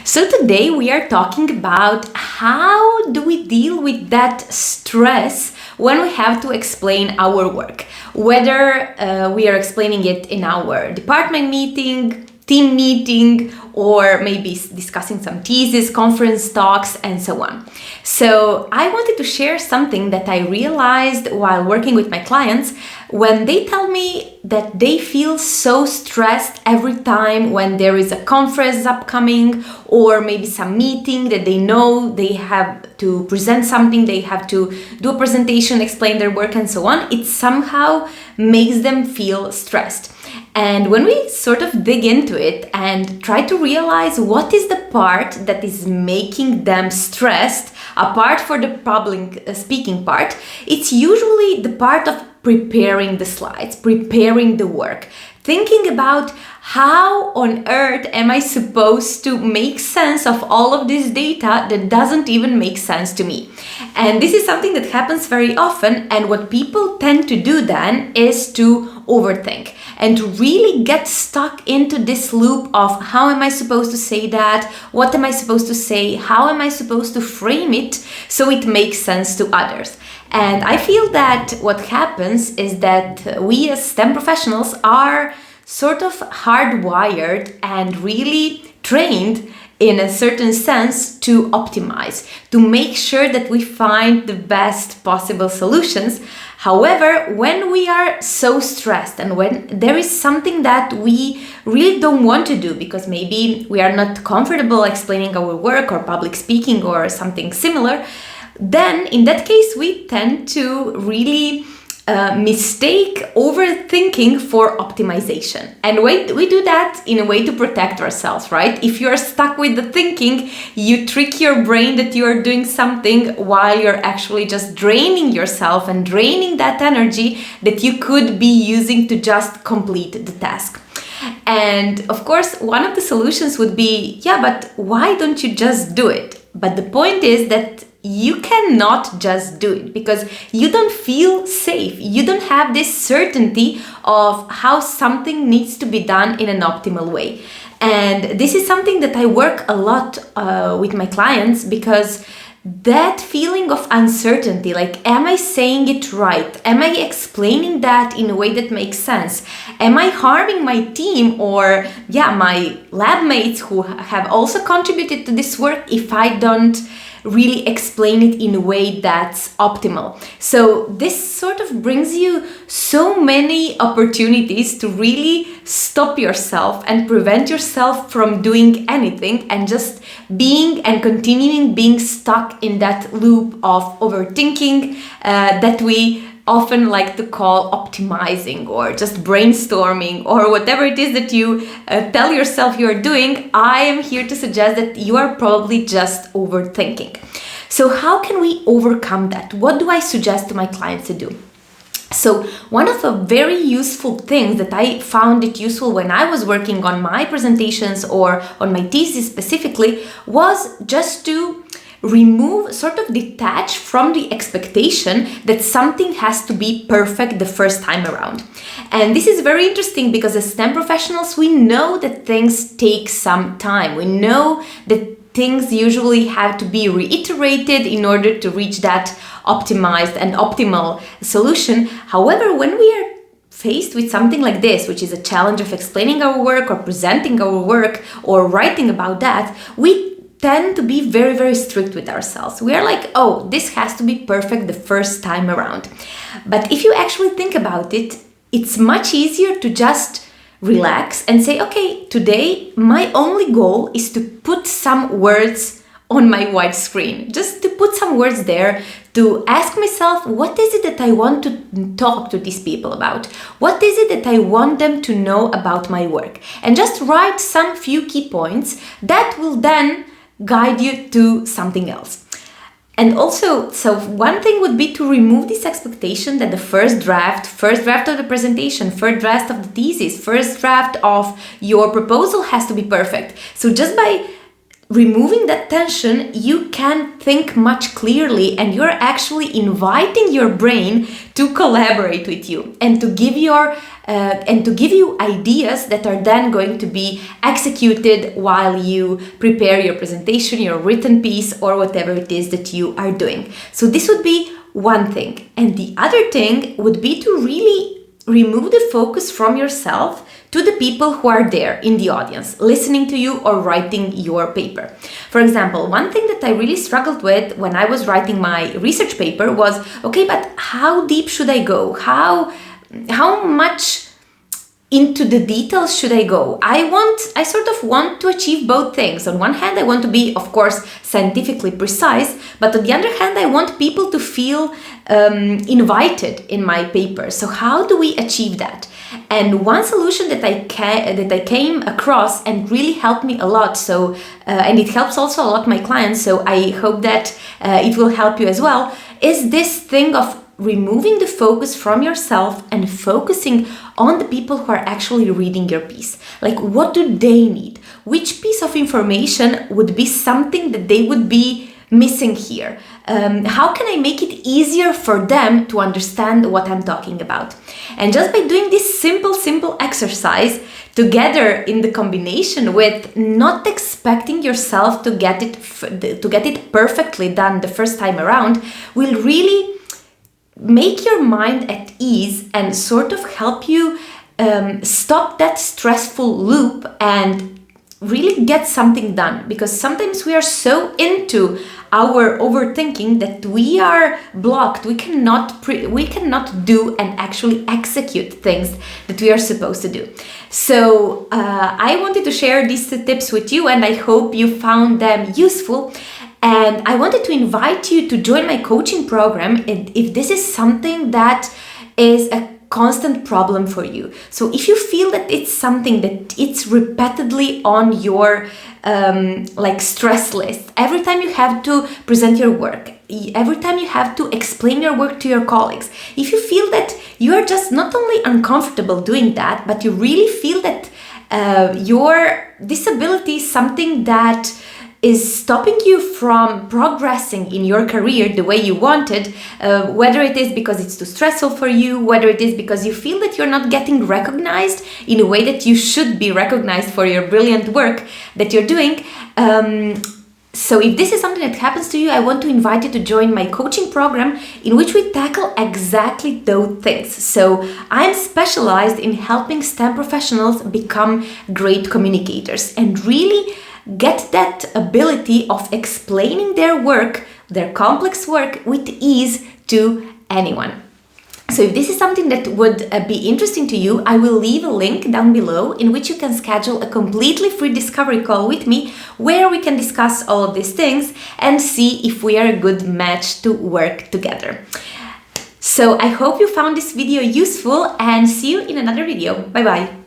So today we are talking about how do we deal with that stress when we have to explain our work, whether we are explaining it in our department meeting, team meeting, or maybe discussing some thesis, conference talks, and so on. So I wanted to share something that I realized while working with my clients when they tell me that they feel so stressed every time when there is a conference upcoming or maybe some meeting that they know they have to present something, they have to do a presentation, explain their work, and so on. It somehow makes them feel stressed. And when we sort of dig into it and try to realize what is the part that is making them stressed, apart for the public speaking part, it's usually the part of preparing the slides, preparing the work, thinking about how on earth am I supposed to make sense of all of this data that doesn't even make sense to me. And this is something that happens very often, and what people tend to do then is to overthink and to really get stuck into this loop of how am I supposed to say that, what am I supposed to say, how am I supposed to frame it so it makes sense to others. And I feel that what happens is that we as STEM professionals are sort of hardwired and really trained in a certain sense to optimize, to make sure that we find the best possible solutions. However, when we are so stressed and when there is something that we really don't want to do because maybe we are not comfortable explaining our work or public speaking or something similar, then in that case we tend to really mistake overthinking for optimization. And we do that in a way to protect ourselves, right? If you're stuck with the thinking, you trick your brain that you are doing something while you're actually just draining yourself and draining that energy that you could be using to just complete the task. And of course, one of the solutions would be, yeah, but why don't you just do it? But the point is that you cannot just do it because you don't feel safe. You don't have this certainty of how something needs to be done in an optimal way. And this is something that I work a lot with my clients because that feeling of uncertainty, like, am I saying it right? Am I explaining that in a way that makes sense? Am I harming my team or, my lab mates who have also contributed to this work if I don't really explain it in a way that's optimal? So this sort of brings you so many opportunities to really stop yourself and prevent yourself from doing anything and just being and continuing being stuck in that loop of overthinking that we often like to call optimizing or just brainstorming or whatever it is that you tell yourself you're doing. I am here to suggest that you are probably just overthinking. So how can we overcome that? What do I suggest to my clients to do? So one of the very useful things that I found it useful when I was working on my presentations or on my thesis specifically was just to sort of detach from the expectation that something has to be perfect the first time around. And this is very interesting because as STEM professionals, we know that things take some time. We know that things usually have to be reiterated in order to reach that optimized and optimal solution. However, when we are faced with something like this, which is a challenge of explaining our work or presenting our work or writing about that, we tend to be very, very strict with ourselves. We are like, oh, this has to be perfect the first time around. But if you actually think about it, it's much easier to just relax and say, okay, today my only goal is to put some words on my white screen, just to put some words there, to ask myself, what is it that I want to talk to these people about? What is it that I want them to know about my work? And just write some few key points that will then guide you to something else. And also, so one thing would be to remove this expectation that the first draft of the presentation, first draft of the thesis, first draft of your proposal has to be perfect. So just by removing that tension, you can think much clearly, and you're actually inviting your brain to collaborate with you and to give you ideas that are then going to be executed while you prepare your presentation, your written piece, or whatever it is that you are doing. So this would be one thing. And the other thing would be to really remove the focus from yourself to the people who are there in the audience, listening to you or writing your paper. For example, one thing that I really struggled with when I was writing my research paper was, okay, but how deep should I go? How much into the details should I go? I sort of want to achieve both things. On one hand, I want to be, of course, scientifically precise, but on the other hand, I want people to feel invited in my paper. So how do we achieve that? And one solution that I came across and really helped me a lot, and it helps also a lot my clients, so I hope that it will help you as well, is this thing of removing the focus from yourself and focusing on the people who are actually reading your piece. Like, what do they need? Which piece of information would be something that they would be missing here? How can I make it easier for them to understand what I'm talking about? And just by doing this simple exercise together in the combination with not expecting yourself to get it perfectly done the first time around, will really make your mind at ease and sort of help you stop that stressful loop and really get something done. Because sometimes we are so into our overthinking that we are blocked. We cannot do and actually execute things that we are supposed to do. So I wanted to share these tips with you, and I hope you found them useful. And I wanted to invite you to join my coaching program if this is something that is a constant problem for you. So if you feel that it's something that it's repeatedly on your stress list, every time you have to present your work, every time you have to explain your work to your colleagues, if you feel that you are just not only uncomfortable doing that, but you really feel that your disability is something that is stopping you from progressing in your career the way you wanted, whether it is because it's too stressful for you, whether it is because you feel that you're not getting recognized in a way that you should be recognized for your brilliant work that you're doing. So if this is something that happens to you, I want to invite you to join my coaching program in which we tackle exactly those things. So I'm specialized in helping STEM professionals become great communicators and really get that ability of explaining their work, their complex work, with ease to anyone. So if this is something that would be interesting to you, I will leave a link down below in which you can schedule a completely free discovery call with me where we can discuss all of these things and see if we are a good match to work together. So I hope you found this video useful, and see you in another video. Bye bye.